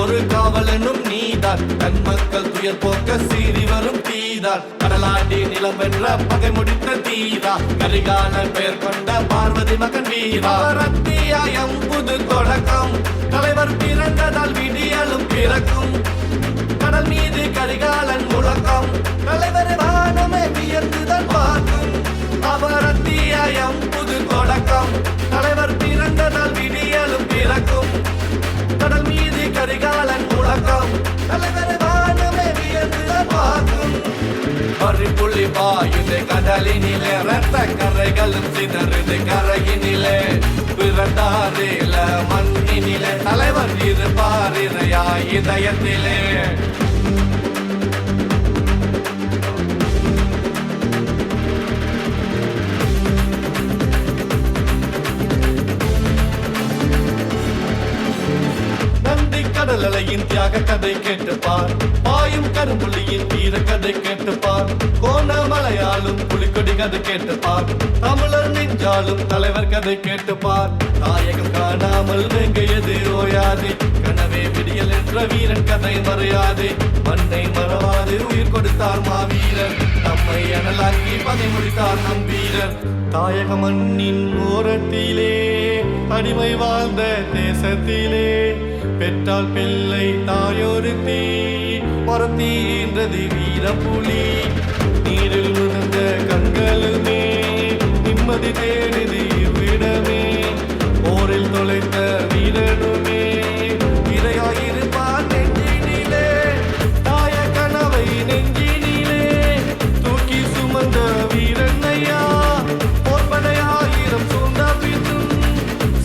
ஒரு காவலனும் நீதான் தன் மக்கள் துயர் போக்க சீறி வரும் தீதான் கடலாடி நிலம் வென்ற பகை முடித்த தீரா கரிகாலன் பெயர் கொண்ட பார்வதி மகன் வீரா அத்தியாயம் புது தொடக்கம் தலைவர் பிறந்ததால் விடியலும் பிறக்கும் கடல் மீது கரிகாலன் முழக்கம் தலைவர் வானமே வியந்துதான் பார்க்கும் அவர் அத்தியாயம் புது தொடக்கம் தலைவர் பிறந்ததால் விடியலும் பிறக்கும் கடல் மீது கரிகாலன் முழக்கம் தலைவர் வானமே வியந்துதான் பார்க்கும் பறிப்புள்ளி பாயுது கடலினிலே ரத்த கரைகளும் சிதறுது கரையினிலே பிறந்தாரில மண்ணினிலே தலைவர் இருப்பார் இறையா இதயத்திலே கடல் அலையின் தியாக கதை கேட்டுப்பார் பாயும் கரும்புள்ளியின் வீர கதை கேட்டுப்பார் கோணமலையாலும் புலிக்கொடி கதை கேட்டுப்பார் தமிழர் நெஞ்சாலும் தலைவர் கதை கேட்டுப்பார் தாயகம் காணாமல் வெங்கையது ஓயாது கனவே விடியல் என்ற வீரன் கதை மறையாது மண்ணை மறவாது உயிர் கொடுத்தார் மாவீரர் நம்மை அனலாக்கி பதை முடித்தார் நம் வீரர் தாயக மண்ணின் ஓரத்திலே அடிமை வாழ்ந்த தேசத்திலே பெற்றால் பிள்ளை தாயொருத்தி பரத்தீன்றது வீரப்புலி நீரில் விழுந்த கண்களுமே நிம்மதி தேடுது இவ்விடமே போரில் தொலைத்த வீரனுமே இரையாயிருப்பார் நெஞ்சினிலே தாய கனவை நெஞ்சினிலே தூக்கி சுமந்த வீரன் ஐயா போர்பனையாயிரம் சூழ்ந்த பின்னும்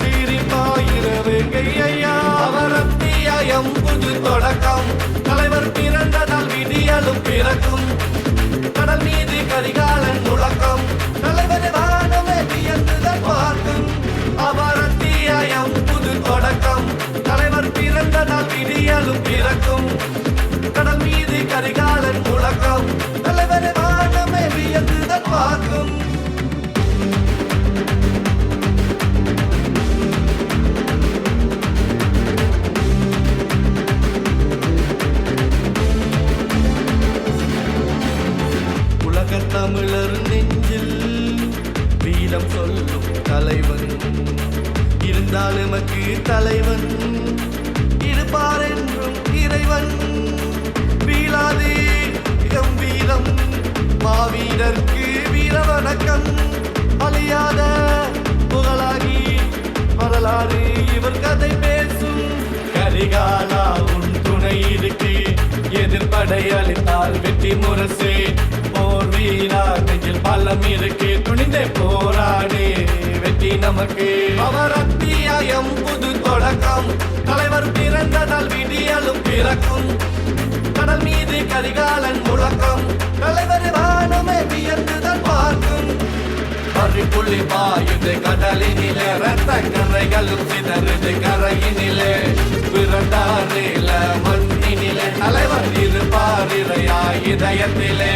சீரிப்பாயிர வேங்கை ஐயா அவர் அத்தியாயம் புது தொடக்கம் தலைவர் பிறந்ததால் விடியலும் பிறக்கும் கடல் மீது கரிகாலன் முழக்கம் தலைவர் வானமே வியந்துதான் பார்க்கும் அவர் அத்தியாயம் புது தொடக்கம் தலைவர் பிறந்ததால் விடியலும் பிறக்கும் கடல் மீது கரிகாலன் முழக்கம் தலைவர் வானமே வியந்துதான் பார்க்கும் தமிழர் நெஞ்சில் வீரம் சொல்லும் தலைவன் இருந்தால் எமக்கு தலைவன் இருப்பார் என்றும் இறைவன் வீழாதே எம் வீரம் மாவீரர்க்கு வீர வணக்கம் அழியாத புகழாகி வரலாறு இவர் கதை பேசும் கரிகாலா உன் துணை இருக்கு எதிர்ப்படை அளித்தால் வெற்றி முரசே போர் வீரா நெஞ்சில் பலம் இருக்கு துணிந்தே போராடு வெற்றி நமக்கு அவர் அத்தியாயம் புது தொடக்கம் தலைவர் பிறந்ததால் விடியலும் பிறக்கும் கடல் மீது கரிகாலன் முழக்கம் தலைவர் வானமே வியந்துதான் பார்க்கும் பறிப்புள்ளி பாயுது கடலினிலே ரத்த கரைகளும் சிதறுது கரையினிலே பிறந்தாரில மண்ணினிலே தலைவர் இருப்பார் இறையா இதயத்திலே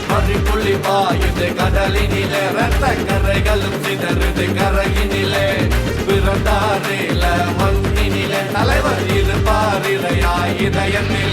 பறிப்புள்ளி பாயுது கடலினிலே ரத்த கரைகளும் சிதறுது கரையினிலே பிறந்தாரில மண்ணினிலே தலைவர் இருப்பார் இறையா இதயத்திலே